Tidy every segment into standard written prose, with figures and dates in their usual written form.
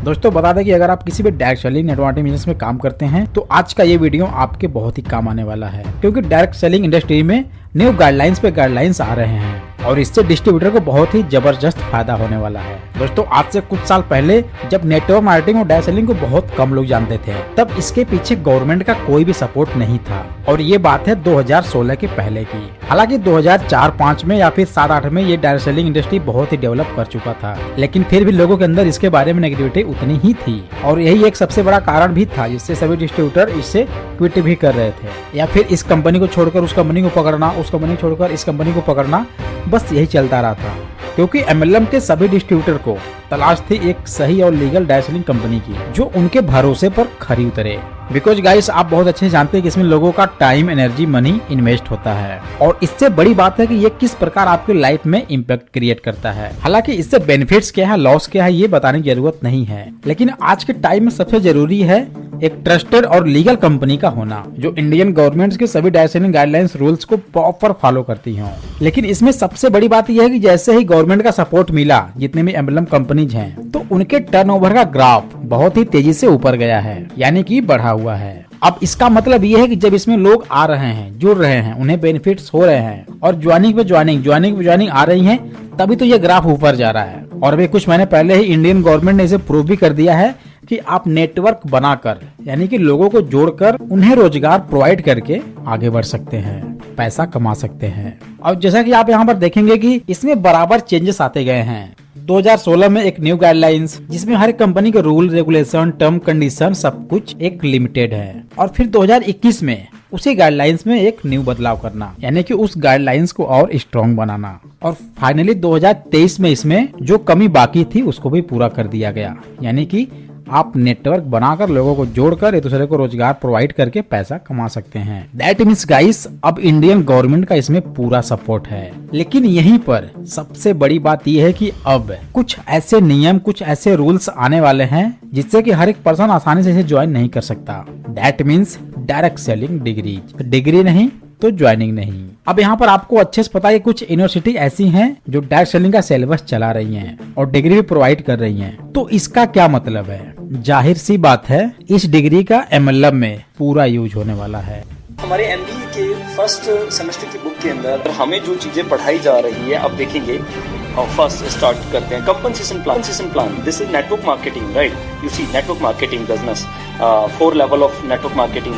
दोस्तों बता दें कि अगर आप किसी भी डायरेक्ट सेलिंग नेटवर्किंग बिजनेस में काम करते हैं तो आज का ये वीडियो आपके बहुत ही काम आने वाला है, क्योंकि डायरेक्ट सेलिंग इंडस्ट्री में न्यू गाइडलाइंस पे गाइडलाइंस आ रहे हैं और इससे डिस्ट्रीब्यूटर को बहुत ही जबरदस्त फायदा होने वाला है। दोस्तों आज से कुछ साल पहले जब नेटवर्क मार्केटिंग और डायरेक्ट सेलिंग को बहुत कम लोग जानते थे, तब इसके पीछे गवर्नमेंट का कोई भी सपोर्ट नहीं था और ये बात है 2016 के पहले की। हालांकि 2004-5 में या फिर 7-8 में ये डायरेक्ट सेलिंग इंडस्ट्री बहुत ही डेवलप कर चुका था, लेकिन फिर भी लोगों के अंदर इसके बारे में नेगेटिविटी उतनी ही थी और यही एक सबसे बड़ा कारण भी था जिससे सभी डिस्ट्रीब्यूटर इससे क्विट भी कर रहे थे, या फिर इस कंपनी को छोड़कर उस कंपनी को पकड़ना, उस कंपनी को छोड़कर इस कंपनी को पकड़ना, बस यही चलता रहा था। क्योंकि एमएलएम के सभी डिस्ट्रीब्यूटर को तलाश थी एक सही और लीगल डायरेक्ट सेलिंग कंपनी की जो उनके भरोसे पर खरी उतरे। बिकॉज गाइस आप बहुत अच्छे से जानते हैं कि इसमें लोगों का टाइम, एनर्जी, मनी इन्वेस्ट होता है और इससे बड़ी बात है कि ये किस प्रकार आपकी लाइफ में इम्पैक्ट क्रिएट करता है। हालांकि इससे बेनिफिट्स क्या है, लॉस क्या है, ये बताने की जरूरत नहीं है, लेकिन आज के टाइम में सबसे जरूरी है एक ट्रस्टेड और लीगल कंपनी का होना जो इंडियन गवर्नमेंट के सभी डायरेक्ट सेलिंग गाइडलाइंस रूल्स को प्रॉपर फॉलो करती हो। लेकिन इसमें सबसे बड़ी बात यह है कि जैसे ही गवर्नमेंट का सपोर्ट मिला, जितने भी एमएलएम कंपनीज हैं, तो उनके टर्नओवर का ग्राफ बहुत ही तेजी से ऊपर गया है, यानी कि बढ़ा हुआ है। अब इसका मतलब ये है कि जब इसमें लोग आ रहे हैं, जुड़ रहे हैं, उन्हें बेनिफिट्स हो रहे हैं और ज्वाइनिंग पे ज्वाइनिंग आ रही है, तभी तो ये ग्राफ ऊपर जा रहा है। और अभी कुछ महीने पहले ही इंडियन गवर्नमेंट ने इसे प्रूव भी कर दिया है कि आप नेटवर्क बनाकर, यानी कि लोगों को जोड़कर उन्हें रोजगार प्रोवाइड करके आगे बढ़ सकते हैं, पैसा कमा सकते हैं। और जैसा कि आप यहाँ पर देखेंगे कि इसमें बराबर चेंजेस आते गए हैं। 2016 में एक न्यू गाइडलाइंस जिसमें हर कंपनी के रूल, रेगुलेशन, टर्म, कंडीशन सब कुछ एक लिमिटेड है, और फिर 2021 में उसी गाइडलाइंस में एक न्यू बदलाव करना, यानी कि उस गाइडलाइंस को और स्ट्रॉन्ग बनाना, और फाइनली 2023 में इसमें जो कमी बाकी थी उसको भी पूरा कर दिया गया, यानी कि आप नेटवर्क बनाकर लोगों को जोड़कर एक दूसरे को रोजगार प्रोवाइड करके पैसा कमा सकते हैं। दैट मीन्स गाइस अब इंडियन गवर्नमेंट का इसमें पूरा सपोर्ट है। लेकिन यहीं पर सबसे बड़ी बात यह है कि अब कुछ ऐसे नियम, कुछ ऐसे रूल्स आने वाले हैं जिससे कि हर एक पर्सन आसानी से इसे ज्वाइन नहीं कर सकता। That means direct selling degree नहीं तो ज्वाइनिंग नहीं। अब यहाँ पर आपको अच्छे से पता है कुछ यूनिवर्सिटी ऐसी हैं जो डायरेक्ट सेलिंग का सिलेबस चला रही हैं और डिग्री भी प्रोवाइड कर रही हैं। तो इसका क्या मतलब है? जाहिर सी बात है इस डिग्री का एमएलएम में पूरा यूज होने वाला है। हमारे एमबीए के फर्स्ट सेमेस्टर की बुक के अंदर हमें जो चीजें पढ़ाई जा रही है, अब देखेंगे फर्स्ट स्टार्ट करते हैं compensation plan. This is network marketing, right? You see network marketing business, 4 level of network marketing,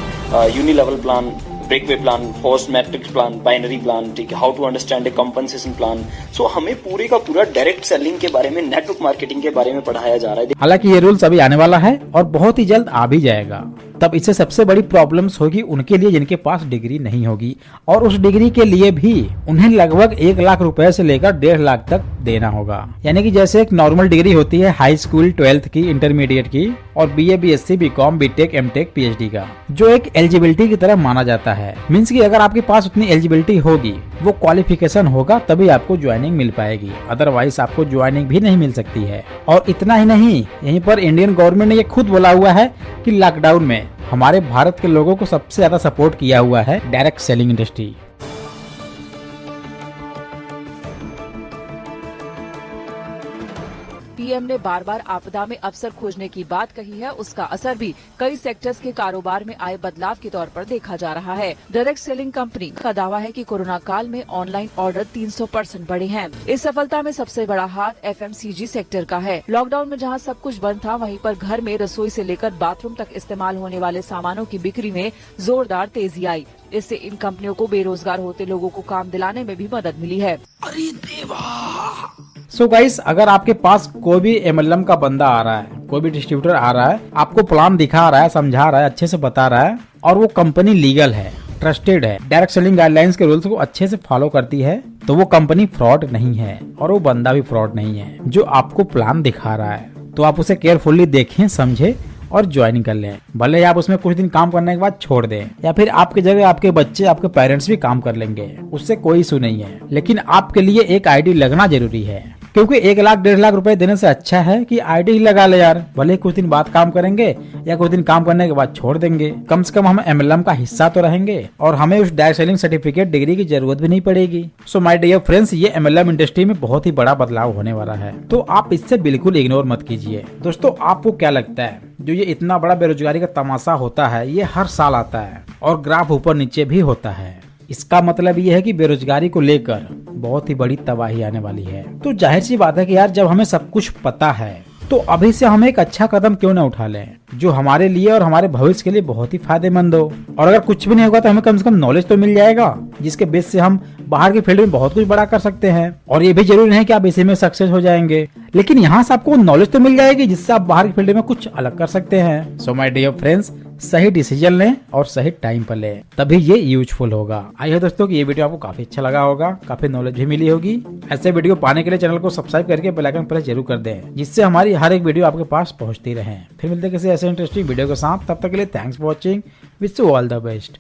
uni level plan, breakaway plan, forced matrix plan, binary plan, ठीक है, how to understand a compensation plan. So हमें पूरे का पूरा direct selling के बारे में, network marketing के बारे में पढ़ाया जा रहा है। हालांकि ये रूल्स अभी आने वाला है और बहुत ही जल्द आ भी जाएगा। तब इससे सबसे बड़ी प्रॉब्लम्स होगी उनके लिए जिनके पास डिग्री नहीं होगी, और उस डिग्री के लिए भी उन्हें लगभग 1 लाख रुपए से लेकर 1.5 लाख तक देना होगा। यानी कि जैसे एक नॉर्मल डिग्री होती है हाई स्कूल 12th की, इंटरमीडिएट की, और BA, BSc, BCom, BTech, MTech, PhD का, जो एक एलिजिबिलिटी की तरह माना जाता है। मीन्स कि अगर आपके पास उतनी एलिजिबिलिटी होगी, वो क्वालिफिकेशन होगा, तभी आपको ज्वाइनिंग मिल पाएगी, अदरवाइज आपको ज्वाइनिंग भी नहीं मिल सकती है। और इतना ही नहीं, यहीं पर इंडियन गवर्नमेंट ने ये खुद बोला हुआ है कि लॉकडाउन में हमारे भारत के लोगों को सबसे ज्यादा सपोर्ट किया हुआ है डायरेक्ट सेलिंग इंडस्ट्री। पीएम ने बार बार आपदा में अवसर खोजने की बात कही है, उसका असर भी कई सेक्टर्स के कारोबार में आए बदलाव के तौर पर देखा जा रहा है। डायरेक्ट सेलिंग कंपनी का दावा है कि कोरोना काल में ऑनलाइन ऑर्डर 300% बढ़े हैं। इस सफलता में सबसे बड़ा हाथ एफएमसीजी सेक्टर का है। लॉकडाउन में जहां सब कुछ बंद था, वहीं पर घर में रसोई से लेकर बाथरूम तक इस्तेमाल होने वाले सामानों की बिक्री में जोरदार तेजी आई। इससे इन कंपनियों को बेरोजगार होते लोगों को काम दिलाने में भी मदद मिली है। अरे देवा! सो गाइस, अगर आपके पास कोई भी एमएलएम का बंदा आ रहा है, कोई भी डिस्ट्रीब्यूटर आ रहा है, आपको प्लान दिखा रहा है, समझा रहा है, अच्छे से बता रहा है, और वो कंपनी लीगल है, ट्रस्टेड है, डायरेक्ट सेलिंग गाइडलाइंस के रूल्स को अच्छे से फॉलो करती है, तो वो कंपनी फ्रॉड नहीं है और वो बंदा भी फ्रॉड नहीं है जो आपको प्लान दिखा रहा है। तो आप उसे केयरफुली देखें, समझे और ज्वाइन कर लें। भले ही आप उसमें कुछ दिन काम करने के बाद छोड़ दें, या फिर आपकी जगह आपके बच्चे, आपके पेरेंट्स भी काम कर लेंगे, उससे कोई इशू नहीं है। लेकिन आपके लिए एक आईडी लगना जरूरी है। क्योंकि 1 लाख 1.5 लाख रुपए देने से अच्छा है कि आईटी ही लगा ले यार। भले कुछ दिन बाद काम करेंगे या कुछ दिन काम करने के बाद छोड़ देंगे, कम से कम हम MLM का हिस्सा तो रहेंगे और हमें उस डायरेक्ट सेलिंग सर्टिफिकेट डिग्री की जरूरत भी नहीं पड़ेगी। सो माय डियर फ्रेंड्स, ये MLM इंडस्ट्री में बहुत ही बड़ा बदलाव होने वाला है, तो आप इससे बिल्कुल इग्नोर मत कीजिए। दोस्तों, आपको क्या लगता है जो ये इतना बड़ा बेरोजगारी का तमाशा होता है, ये हर साल आता है और ग्राफ ऊपर नीचे भी होता है। इसका मतलब ये है कि बेरोजगारी को लेकर बहुत ही बड़ी तबाही आने वाली है। तो जाहिर सी बात है कि यार जब हमें सब कुछ पता है तो अभी से हम एक अच्छा कदम क्यों ना उठा लें जो हमारे लिए और हमारे भविष्य के लिए बहुत ही फायदेमंद हो। और अगर कुछ भी नहीं होगा तो हमें कम से कम नॉलेज तो मिल जाएगा जिसके बेस से हम बाहर के फील्ड में बहुत कुछ बड़ा कर सकते हैं। और ये भी जरूरी नहीं कि आप इसी में सक्सेस हो जाएंगे, लेकिन यहाँ से आपको नॉलेज तो मिल जाएगी जिससे आप बाहर के फील्ड में कुछ अलग कर सकते हैं। सो माय डियर फ्रेंड्स, सही डिसीजन लें और सही टाइम पर लें, तभी ये यूजफुल होगा। आई होप दोस्तों कि ये वीडियो आपको काफी अच्छा लगा होगा, काफी नॉलेज भी मिली होगी। ऐसे वीडियो पाने के लिए चैनल को सब्सक्राइब करके बेल आइकन प्रेस जरूर कर दें, जिससे हमारी हर एक वीडियो आपके पास पहुंचती रहे। फिर मिलते हैं किसी ऐसे इंटरेस्टिंग वीडियो के साथ, तब तक के लिए thanks for watching, wish you all the best.